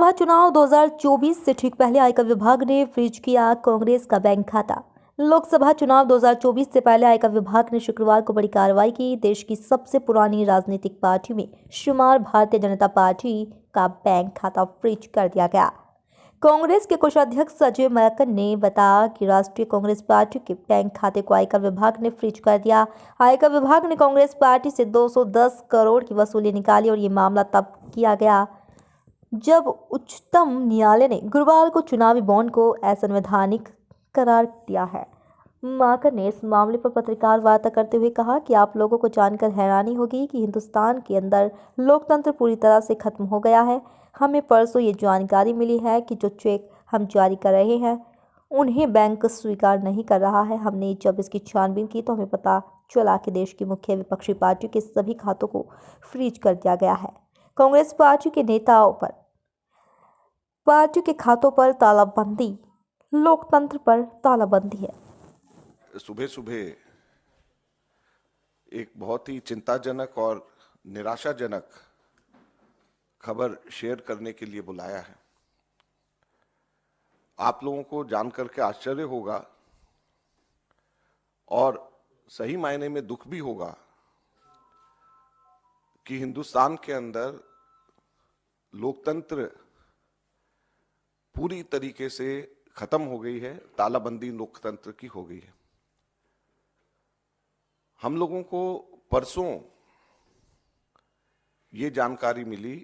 लोकसभा चुनाव 2024 से ठीक पहले आयकर विभाग ने फ्रीज किया कांग्रेस का बैंक खाता। लोकसभा चुनाव 2024 से पहले आयकर विभाग ने शुक्रवार को बड़ी कार्रवाई की। देश की सबसे पुरानी राजनीतिक पार्टी में शुमार भारतीय जनता पार्टी का बैंक खाता फ्रीज कर दिया गया। कांग्रेस के कोषाध्यक्ष अजय माकन ने बताया कि राष्ट्रीय कांग्रेस पार्टी के बैंक खाते को आयकर विभाग ने फ्रीज कर दिया। आयकर विभाग ने कांग्रेस पार्टी से 210 करोड़ की वसूली निकाली और ये मामला तब किया गया जब उच्चतम न्यायालय ने गुरुवार को चुनावी बॉन्ड को असंवैधानिक करार दिया है। माकन ने इस मामले पर पत्रकार वार्ता करते हुए कहा कि आप लोगों को जानकर हैरानी होगी कि हिंदुस्तान के अंदर लोकतंत्र पूरी तरह से खत्म हो गया है। हमें परसों ये जानकारी मिली है कि जो चेक हम जारी कर रहे हैं उन्हें बैंक स्वीकार नहीं कर रहा है। हमने जब इसकी छानबीन की तो हमें पता चला कि देश की मुख्य विपक्षी पार्टी के सभी खातों को फ्रीज कर दिया गया है। कांग्रेस पार्टी के नेताओं पर पार्टी के खातों पर तालाबंदी, लोकतंत्र पर तालाबंदी है। सुबह सुबह एक बहुत ही चिंताजनक और निराशाजनक खबर शेयर करने के लिए बुलाया है। आप लोगों को जानकर के आश्चर्य होगा और सही मायने में दुख भी होगा कि हिंदुस्तान के अंदर लोकतंत्र पूरी तरीके से खत्म हो गई है, तालाबंदी लोकतंत्र की हो गई है। हम लोगों को परसों ये जानकारी मिली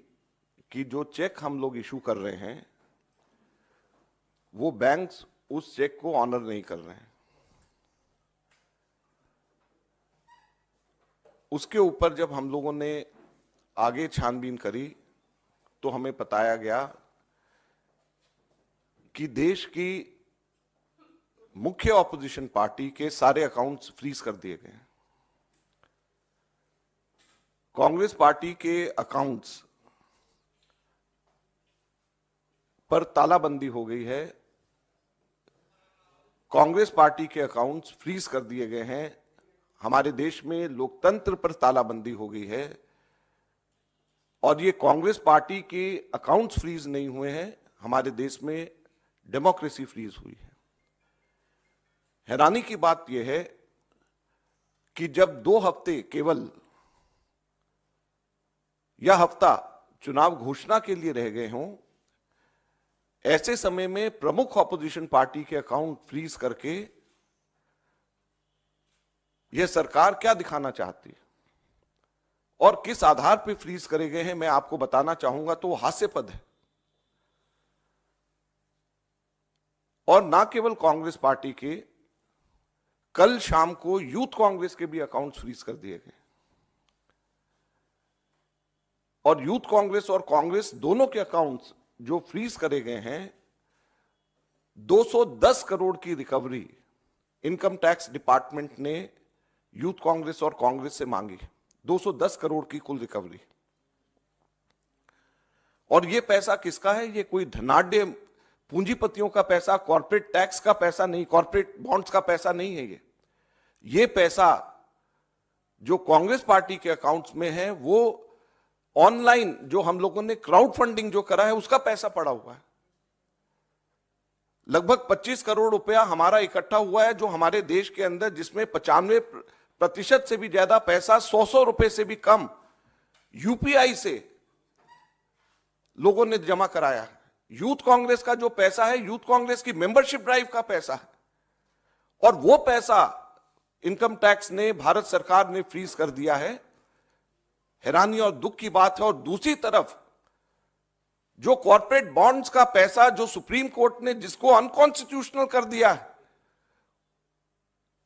कि जो चेक हम लोग इशू कर रहे हैं वो बैंक्स उस चेक को ऑनर नहीं कर रहे हैं। उसके ऊपर जब हम लोगों ने आगे छानबीन करी तो हमें बताया गया कि देश की मुख्य ऑपोजिशन पार्टी के सारे अकाउंट्स फ्रीज कर दिए गए हैं। कांग्रेस पार्टी के अकाउंट्स पर तालाबंदी हो गई है। कांग्रेस पार्टी के अकाउंट्स फ्रीज कर दिए गए हैं। हमारे देश में लोकतंत्र पर तालाबंदी हो गई है और ये कांग्रेस पार्टी के अकाउंट्स फ्रीज नहीं हुए हैं, हमारे देश में डेमोक्रेसी फ्रीज हुई है। हैरानी की बात यह है कि जब 2 हफ्ते केवल यह हफ्ता चुनाव घोषणा के लिए रह गए हों, ऐसे समय में प्रमुख ऑपोजिशन पार्टी के अकाउंट फ्रीज करके यह सरकार क्या दिखाना चाहती है और किस आधार पर फ्रीज करे गए हैं, मैं आपको बताना चाहूंगा तो हास्यास्पद है। और ना केवल कांग्रेस पार्टी के, कल शाम को यूथ कांग्रेस के भी अकाउंट्स फ्रीज कर दिए गए और यूथ कांग्रेस और कांग्रेस दोनों के अकाउंट्स जो फ्रीज करे गए हैं, 210 करोड़ की रिकवरी इनकम टैक्स डिपार्टमेंट ने यूथ कांग्रेस और कांग्रेस से मांगी। 210 करोड़ की कुल रिकवरी। और यह पैसा किसका है? यह कोई धनाढ्य पूंजीपतियों का पैसा, कॉर्पोरेट टैक्स का पैसा नहीं, कॉर्पोरेट बॉन्ड्स का पैसा नहीं है। ये पैसा जो कांग्रेस पार्टी के अकाउंट्स में है वो ऑनलाइन जो हम लोगों ने क्राउड फंडिंग जो करा है उसका पैसा पड़ा हुआ है। लगभग 25 करोड़ रुपया हमारा इकट्ठा हुआ है जो हमारे देश के अंदर, जिसमें 95% से भी ज्यादा पैसा 100 रुपए से भी कम यूपीआई से लोगों ने जमा कराया है। यूथ कांग्रेस का जो पैसा है, यूथ कांग्रेस की मेंबरशिप ड्राइव का पैसा है और वो पैसा इनकम टैक्स ने, भारत सरकार ने फ्रीज कर दिया है। हैरानी और दुख की बात है। और दूसरी तरफ जो कॉर्पोरेट बॉन्ड्स का पैसा जो सुप्रीम कोर्ट ने जिसको अनकॉन्स्टिट्यूशनल कर दिया है,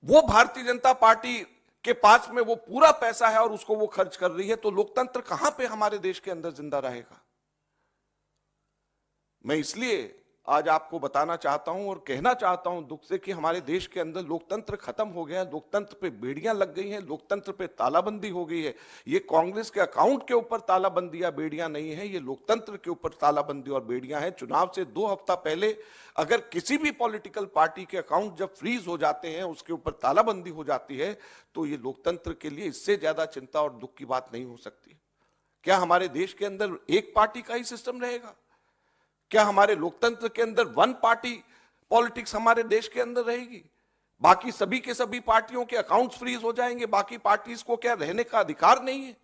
वो भारतीय जनता पार्टी के पास में वो पूरा पैसा है और उसको वो खर्च कर रही है। तो लोकतंत्र कहां पे हमारे देश के अंदर जिंदा रहेगा? मैं इसलिए आज आपको बताना चाहता हूं और कहना चाहता हूं दुख से कि हमारे देश के अंदर लोकतंत्र खत्म हो गया है। लोकतंत्र पे बेड़ियां लग गई हैं, लोकतंत्र पे तालाबंदी हो गई है। ये कांग्रेस के अकाउंट के ऊपर तालाबंदी या बेड़ियां नहीं है, ये लोकतंत्र के ऊपर तालाबंदी और बेड़ियां हैं। चुनाव से 2 हफ्ता पहले अगर किसी भी पॉलिटिकल पार्टी के अकाउंट जब फ्रीज हो जाते हैं, उसके ऊपर तालाबंदी हो जाती है, तो ये लोकतंत्र के लिए इससे ज्यादा चिंता और दुख की बात नहीं हो सकती। क्या हमारे देश के अंदर एक पार्टी का ही सिस्टम रहेगा? क्या हमारे लोकतंत्र के अंदर वन पार्टी पॉलिटिक्स हमारे देश के अंदर रहेगी? बाकी सभी के सभी पार्टियों के अकाउंट्स फ्रीज हो जाएंगे, बाकी पार्टीज को क्या रहने का अधिकार नहीं है?